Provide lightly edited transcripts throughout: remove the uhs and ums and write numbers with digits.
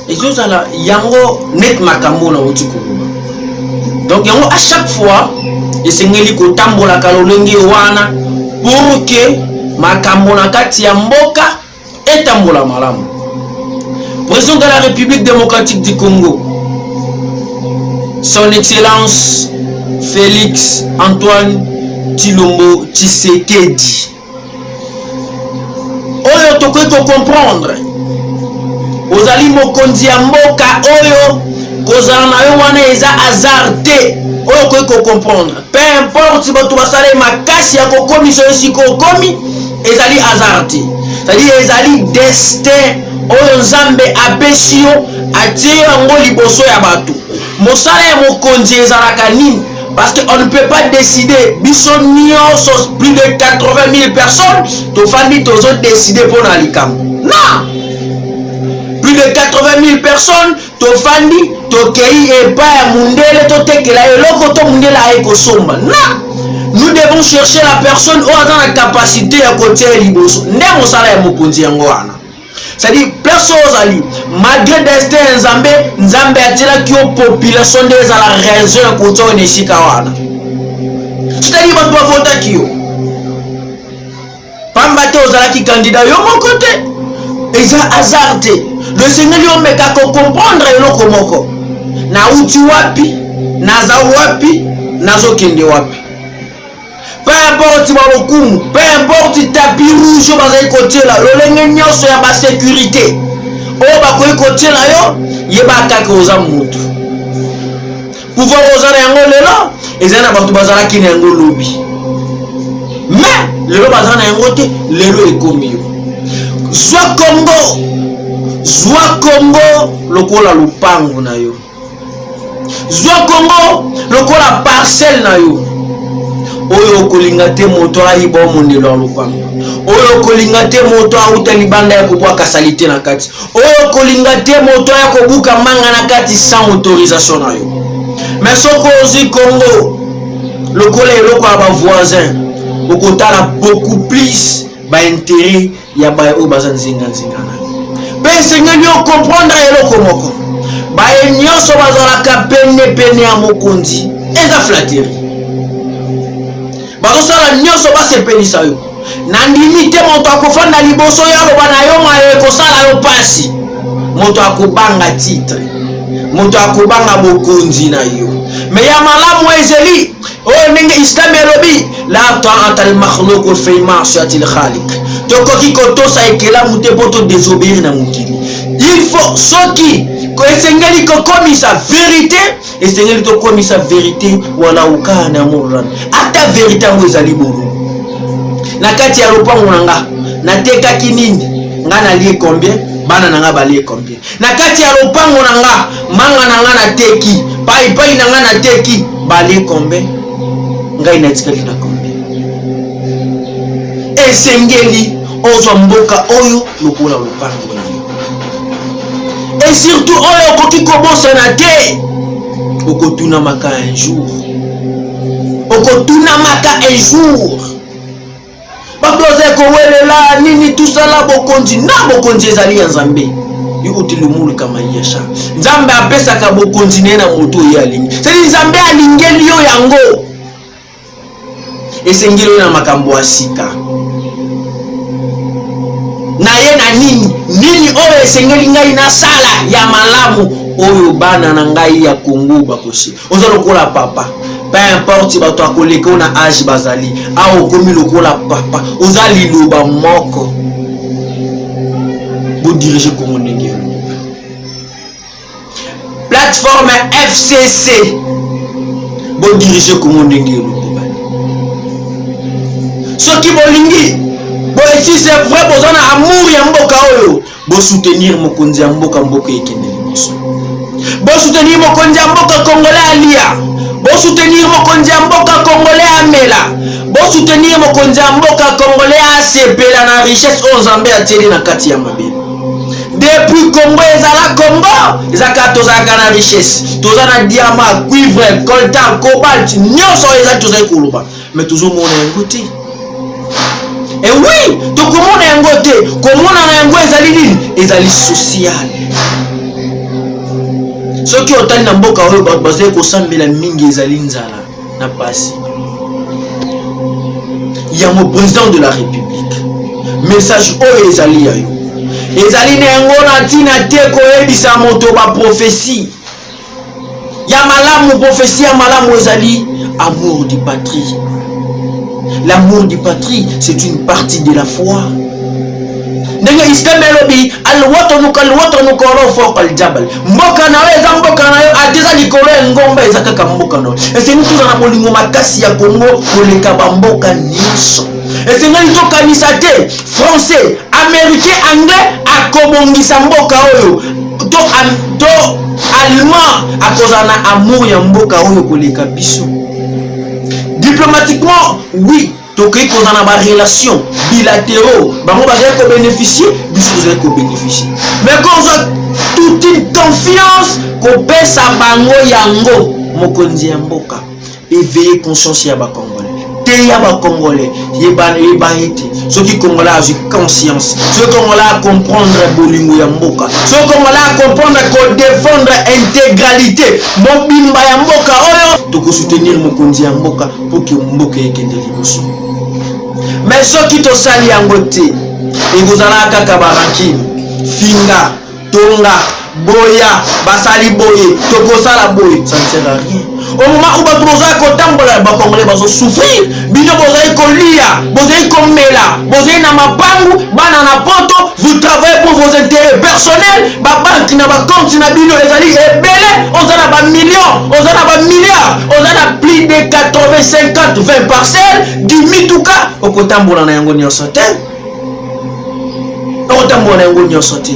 ezozala yango net makambo na oti koloba. Donc yango à chaque fois esengeli kotambola kalolenge wana pour que makambo na kati ya mboka etambola malamu. Président de la République démocratique du Congo, son excellence Félix Antoine Tshilombo Tshisekedi, oyo tokoki comprendre ozali mokonzi ya mboka oyo kozala na yo wana eza hasard te, oyo koki comprendre peu importe bato basala makasi ya kokomisa yo siko okomi ezali hasard te, c'est-à-dire ezali destin oyo nzambe apesi yo atie yango liboso ya bato. Mosala ya mokonzi ezalaka nini? Parce qu'on ne peut pas décider, biso nyonso plus de 80 000 personnes tofandi tozo décider pour na likambo. Non, plus de 80 000 personnes tofandi tokei epa ya mundele totekela eloko to mundela ekosomba. Non, nous devons chercher la personne oyo aza na capacité ya kotia liboso. Nde mosala ya mokonzi yango wana. C'est-à-dire, place aux alliés, malgré destin Nzambe atila ki o population des à la raison ya koto oneshika wana. C'est-à-dire, bato ba vota ki yo. Pamba te ozala ki candidat yo mon côté. Eza hasard te. Le Seigneur yo meka ko comprendre eloko moko. Na uti wapi, naza wapi, nazo kende wapi. Peu importe Mabokumu, peu importe tapis rouge bazali côté là, lolenge nyonso ya ba sécurité. O ba koyi côté là yo, yeba kaka oza mutu. Pouvoir oza na yango lelo, ezana bato bazala ki na yango lobi. Mais lelo bazala na yango te, lelo ekomi yo. Zwa Congo lokola lupango na yo. Zwa Congo lokola parcelle na yo. Oyo kolinga te moto ayiba mondelo lupango. Oyo kolinga te moto auta libanda ya kubwa kasalite na kati. Oyo kolinga te moto ya kobuka manga na kati sans autorisation na yo. Mais soko ozi Congo lokola eloko ya ba voisin okotala beaucoup plus ba intérêt ya ba o bazanzinga na. Pe sengeli o comprendre eloko moko. Ba nyonso bazala ka pene ya mokonzi. Eza flatterie. Bakosala nyonso basepelisa yo. Na ndimi te moto akofanda liboso ya loba na yo maye kosala yo pasi. Moto akobanga titre. Moto akobanga bokonzi na yo. Mais ya malamu ezeli. Oh ndenge Islam elobi la ta'ata al-makhluq fi ma'siyati al-khaliq. Tokoki kotosa ekela mute poto désobéir na mukili. Il faut soki ko esengeli ko komisa vérité, esengeli to komisa vérité wala ukana murran. Ata vérité ngo ezali boru. Na kati ya lopango nanga nateka kinini nga na lie combien bana nanga balie combien. Na kati ya lopango nanga manga nanga nateki pai nanga nateki balie combien nga inatikali na combien. Esengeli ozo mboka oyo lokola lopango nanga. Et surtout oyo koki kobosa na te okotuna maka un jour. Okotuna maka un jour. Bakoze ko welela nini tusala bokonzi na bokonzi ezali ya Nzambe. Yuko tilumulu kama yesha. Nzambe apesa ka bokonzi nena moto yalingi. C'est Nzambe alingeli yo yango. Esengelo na makambo asika. Na ye na nini oyo esengeli ngai na sala ya malamu oyo bana na ngai ya Kongo bakoshi. Ozo lokola papa. Peu importe bato akoleka na âge bazali a okomi lokola papa ozali loba moko bo diriger Congo ndenge plateforme FCC bo diriger Congo ndenge soki bolingi bo si c'est vrai bozana amour ya mboka oyo bo soutenir mokonzi ya mboka ekende liboso bo soutenir mokonzi ya mboka congolais alia. Bo soutenir mokonzi ya mboka congolais amela. Bo soutenir mokonzi ya mboka congolais asepela na richesse o Nzambe ateli na kati ya mabele. Depuis Congo ezala Congo, ezaka tozaka na richesse. Tozana diamant, cuivre, coltan, cobalt, nyonso ezali tozali koluba. Mais toujours mona yango te. Et oui, to komona yango te. Komona na yango ezali nini? Ezali social. Ce qui est en mboka oyo bazali kosambela mingi ezali nzala na pasi. Il y a mon président de la République. Message oyo ezali ya yo. Ezali nengo na tina te koyebisa moto ba prophétie. Ya malamu prophétie ya malamu ezali amour du patrie. L'amour du patrie, c'est une partie de la foi. Ndenge islam elobi alwatu nukoro foko aljabal. Mboka na yo eza mboka na yo ateza likolo ngomba eza kaka mboka na yo. Esengi tozana bolingo makasi ya Kongo koleka ba mboka nyonso. Esengi tokanisa te français, américain, anglais akobongisa mboka oyo. To allemand akozana amour ya mboka oyo koleka biso. Diplomatiquement, oui, tokoki kozana ba relation bilatéraux, bango bazali ko bénéficier, biso tozali ko bénéficier. Mais quand on a toute une confiance ko pesa bango yango mokonzi ya mboka, éveiller conscience ya ba Congolais. Te ya ba Congolais, yeba ete soki Congolais a conscience, soki Congolais a comprendre bolingo ya mboka, soki Congolais a comprendre ko défendre intégralité mobimba ya mboka oyo, toko soutenir mokonzi ya mboka pour que mboka ekende liboso. Mais soki tosali yango te, ekozala kaka barankini, finga, tonga, boya, basali boye, tokosala boye, ça ne sert à rien. Au moment où batroza kotambola ba Congolais bazo souffrir, bino bozali kolia, bozali komela, bozali na mapangu, bana na poto, vous travaillez pour vos intérêts personnels, ba banque na ba compte na bino ezali ebele, on a ba millions, on a ba milliards, on a plus de 80, 50, 20 parcelles, du mituka, okotambola na yango nyonso te. Okotambola na yango nyonso te.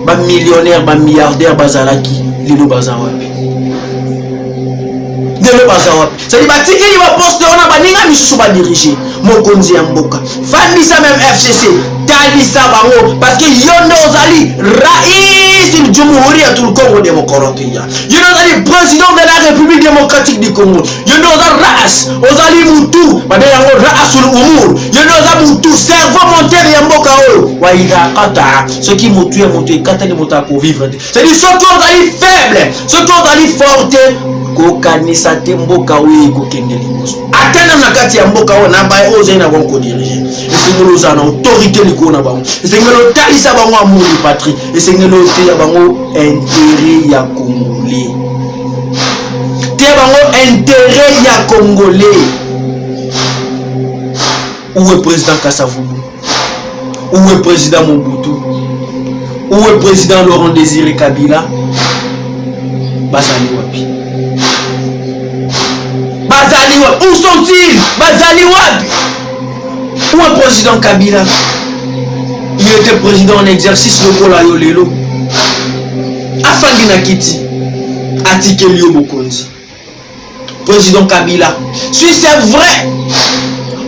Ba millionnaire, ba milliardaire bazalaki, lilo bazawapi. C'est-à-dire batikeli ba poste on a baninga misusu ba diriger mokonzi ya mboka. Fandisa même FCC, talisa bango parce que yondo ozali rais du Jamhuri du Congo démocratique. Yondo ozali président de la République démocratique du Congo. Yondo ozali mutu, bade yango raasul umur. Yondo ozali mutu cerveau monteur ya mboka oyo. Wa ira kata, ce qui mutu ya mutu kata ni mutu ko vivre. C'est-à-dire ceux qui ozali faible, ceux qui ozali forte kokanisa te mboka oyo ekokende liboso atena na kati ya mboka oyo na baye oyo na bango diriger esengelo za na autorité likolo na bango esengelo talisa bango amour du patrie esengelo te ya bango intérêt ya congolais te ya bango intérêt ya congolais. Où est président Kasavubu? Où est président Mobutu? Où est président Laurent Désiré Kabila? Bazali wapi? Où sont-ils? Bazali wapi? Où est le président Kabila? Il était président en exercice lokola yo lelo. Afandi na kiti. Atikeli yo bokonzi. Président Kabila. Si c'est vrai,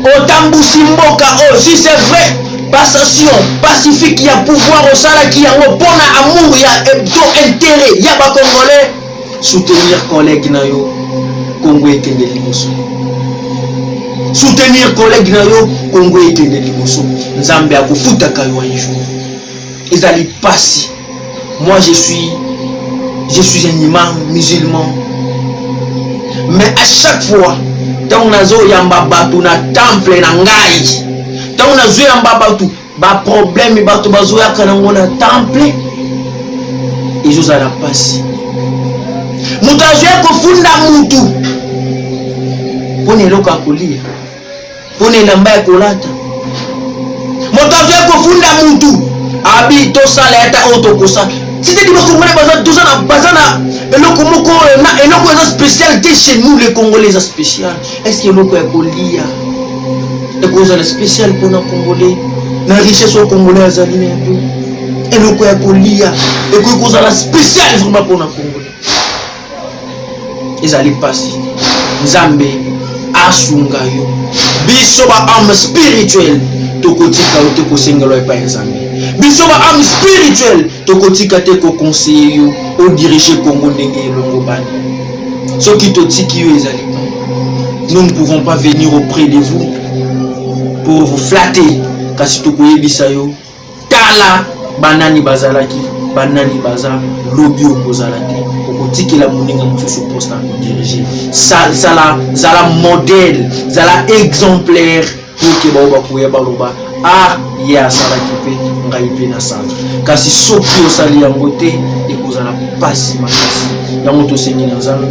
otambusi mboka oh, si c'est vrai, passation pacifique ya pouvoir au sala qui a pona amour ya intérêt ya ba Congolais, soutenir collègue na yo Congo ekende liboso. Soutenir collègue na yo Congo ekende liboso. Nzambe akufuta kayo un jour. Ezali pasi. Moi je suis un imam musulman. Mais à chaque fois tant nazo yamba batu na temple na ngai, tant nazo yamba batu ba problème batu bazo yakana ngona temple, ezo la pasi. Mutazo kofunda mutu pone loka kolia, pone lamba ya kolata. Mutazo kofunda mutu abi to sala eta otokosa. C'était du Congolais bazana eloko moko na eloko eza spécialité chez nous les Congolais spécial. Est-ce que eloko ya kolia ekoza la spécial pour na Congolais na richesse au Congolais azali na peu eloko ya kolia ekoza la spécial vraiment pour na Congolais. Ezali pasi Nzambe asunga yo biso ba âme spirituelle tokotika yo tokosengelo epa Nzambe. Biso ba âme spirituelle tokotika te ko conseiller yo o diriger Congo ndenge elongo bani. Soki totiki yo ezali pas. Nous ne pouvons pas venir auprès de vous pour vous flatter kasi tokoyebisa yo tala banani bazalaki banani baza lobby okozala te okotikela moninga mosusu poste à diriger zala modèle zala exemplaire pour que bakoya baloba ye asalaki mpe ngai mpe nasala kasi soki osali yango te ekozala pasi makasi yango tosengi na Nzambe